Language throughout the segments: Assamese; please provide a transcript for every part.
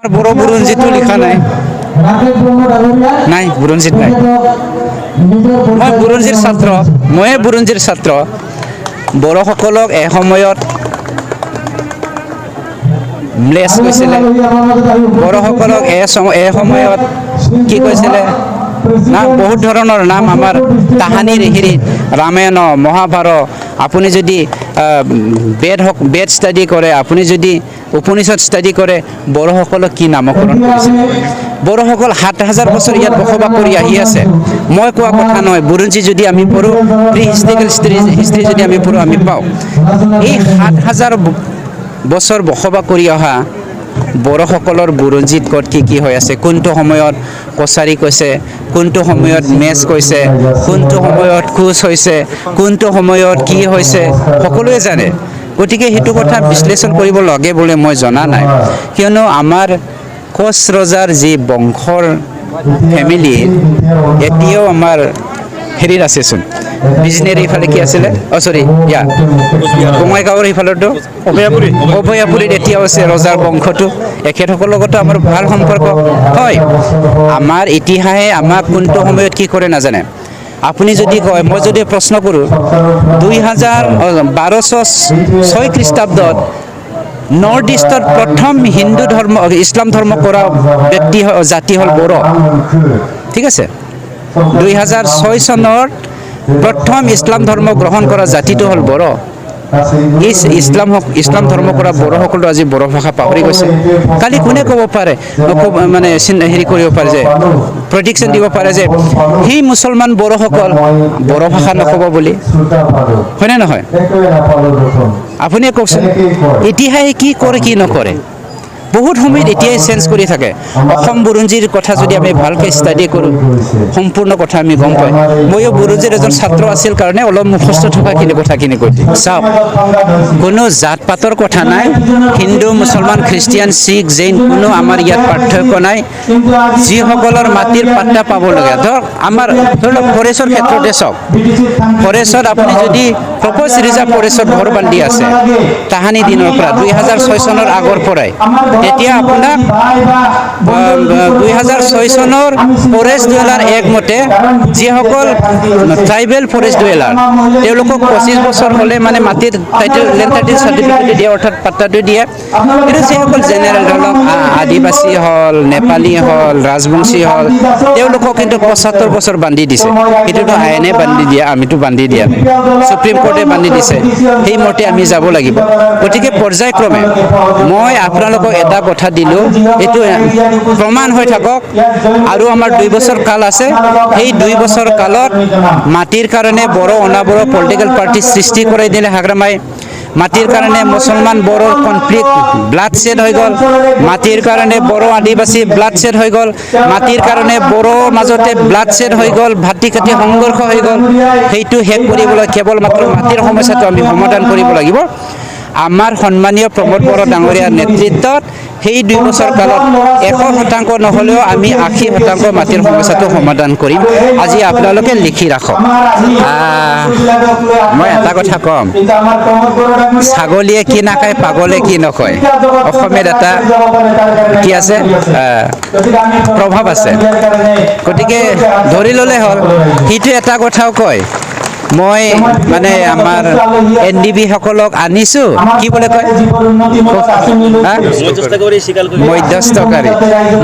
বড় বুৰঞ্জীটো লিখা নাই নাই বুৰঞ্জীত নাই মই বুৰঞ্জীৰ ছাত্ৰ বড়োসকলক এসময়ত ম্লেছ কৈছিলে বড়োসকলক এসময়ত কি কৈছিলে না বহুত ধৰণৰ নাম আমাৰ তাহানিৰ হেৰিত ৰামায়ণ মহাভাৰত আপুনি যদি বেদ ষ্টাডি কৰে আপুনি যদি উপনিষদ ষ্টাডি কৰে বড়োসকলক কি নামকৰণ কৰিছে বড়োসকল ৭,০০০ বছৰ ইয়াত বসবাস কৰি আহি আছে মই কোৱা কথা নহয় বুৰঞ্জী যদি আমি পঢ়োঁ প্ৰি হিষ্ট্ৰী যদি আমি পঢ়োঁ আমি পাওঁ এই ৭,০০০ বছৰ বসবাস কৰি অহা বড়োসকলৰ বুৰঞ্জীত ক'ত কি হৈ আছে কোনটো সময়ত কছাৰী কৈছে কোনটো সময়ত মেচ কৈছে কোনটো সময়ত কোচ হৈছে কোনটো সময়ত কি হৈছে সকলোৱে জানে গতিকে সেইটো কথা বিশ্লেষণ কৰিব লাগে বুলি মই জনা নাই কিয়নো আমাৰ কোচ ৰজাৰ যি বংশৰ ফেমিলি এতিয়াও আমাৰ হেৰিত আছেচোন বিজনেৰী ইফালে কি আছিলে চৰি বঙাইগাঁৱৰ সিফালতো অভয়াপুৰীত এতিয়াও আছে ৰজাৰ বংশটো এখেতসকলৰ লগতো আমাৰ ভাল সম্পৰ্ক হয় আমাৰ ইতিহাসে আমাক কোনটো সময়ত কি কৰে নাজানে আপুনি যদি কয় মই যদি প্ৰশ্ন কৰোঁ 1206 খ্ৰীষ্টাব্দত নৰ্থ ইষ্টত প্ৰথম হিন্দু ধৰ্ম ইছলাম ধৰ্ম কৰা ব্যক্তি জাতি হ'ল বড়ো ঠিক আছে 2006 চনত প্ৰথম ইছলাম ধৰ্ম গ্ৰহণ কৰা জাতিটো হ'ল বড়ো এই ইছলাম ধৰ্ম কৰা বড়োসকলো আজি বড়ো ভাষা পাহৰি গৈছে কালি কোনে ক'ব পাৰে মানে হেৰি কৰিব পাৰে যে প্ৰেডিকশ্যন দিব পাৰে যে সেই মুছলমান বড়োসকল বড়ো ভাষা নক'ব বুলি হয়নে নহয় আপুনি কওকচোন ইতিহাসে কি কৰে কি নকৰে বহুত সময়ত এতিয়াই চেঞ্জ কৰি থাকে অসম বুৰঞ্জীৰ কথা যদি আমি ভালকৈ ষ্টাডি কৰোঁ সম্পূৰ্ণ কথা আমি গম পাই ময়ো বুৰঞ্জীৰ এজন ছাত্ৰ আছিল কাৰণে অলপ মুখস্থ থকাখিনি কথাখিনি কৈ দিম চাওক কোনো জাত পাতৰ কথা নাই হিন্দু মুছলমান খ্ৰীষ্টিয়ান শিখ জৈন কোনো আমাৰ ইয়াত পাৰ্থক্য নাই যিসকলৰ মাটিৰ পাট্টা পাব লাগে ধৰক আমাৰ ধৰি লওক ফৰেষ্টৰ ক্ষেত্ৰতে চাওক ফৰেষ্টত আপুনি যদি প্ৰপ'জ ৰিজাৰ্ভ ফৰেষ্টত ঘৰ বান্ধি আছে তাহানি দিনৰ পৰা 2006 চনৰ আগৰ পৰাই এতিয়া আপোনাক 2006 চনৰ ফৰেষ্ট ডুৱেলাৰ একমতে যিসকল ট্ৰাইবেল ফৰেষ্ট ডুৱেলাৰ তেওঁলোকক 25 বছৰ হ'লে মানে মাটিৰ টাইটেল লেণ্ড টাইটেল চাৰ্টিফিকেট দিয়ে অৰ্থাৎ পাট্টাটো দিয়ে কিন্তু যিসকল জেনেৰেল ধৰি লওক আদিবাসী হ'ল নেপালী হ'ল ৰাজবংশী হ'ল তেওঁলোকক কিন্তু 75 বছৰ বান্ধি দিছে সেইটোতো আইনে বান্ধি দিয়া আমিতো বান্ধি দিয়া নাই সুপ্ৰিম কোৰ্টে বান্ধি দিছে সেইমতে আমি যাব লাগিব গতিকে পৰ্যায়ক্ৰমে মই আপোনালোকক এটা কথা দিলোঁ এইটো প্ৰমাণ হৈ থাকক আৰু আমাৰ 2 বছৰ কাল আছে সেই 2 বছৰ কালত মাটিৰ কাৰণে বড়ো অনাবড়ো পলিটিকেল পাৰ্টি সৃষ্টি কৰাই দিলে হাগ্ৰামাই মাটিৰ কাৰণে মুছলমান বড়োৰ কনফ্লিক্ট ব্লাড শেড হৈ গ'ল মাটিৰ কাৰণে বড়ো আদিবাসী ব্লাড শেড হৈ গ'ল মাটিৰ কাৰণে বড়োৰ মাজতে ব্লাড শেড হৈ গ'ল ভাটি কাটি সংঘৰ্ষ হৈ গ'ল সেইটো শেষ কৰিবলৈ কেৱল মাত্ৰ মাটিৰ সমস্যাটো আমি সমাধান কৰিব লাগিব আমাৰ সন্মানীয় প্ৰমোদ বড়ো ডাঙৰীয়াৰ নেতৃত্বত সেই 2 বছৰ কালত 100% নহ'লেও আমি 80% মাটিৰ সমস্যাটো সমাধান কৰিম আজি আপোনালোকে লিখি ৰাখক মই এটা কথা ক'ম ছাগলীয়ে কি নাখায় পাগলে কি নকয় অসমীয়াত এটা কি আছে প্ৰভাৱ আছে গতিকে ধৰি ল'লে হ'ল সেইটো এটা কথাও কয় মই মানে আমাৰ NDB সকলক আনিছোঁ কি বোলে কয়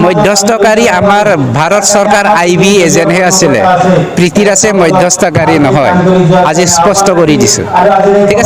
মধ্যস্থকাৰী আমাৰ ভাৰত চৰকাৰ IB এজেণ্টহে আছিলে প্ৰীতিৰ আছে মধ্যস্থকাৰী নহয় আজি স্পষ্ট কৰি দিছোঁ ঠিক আছে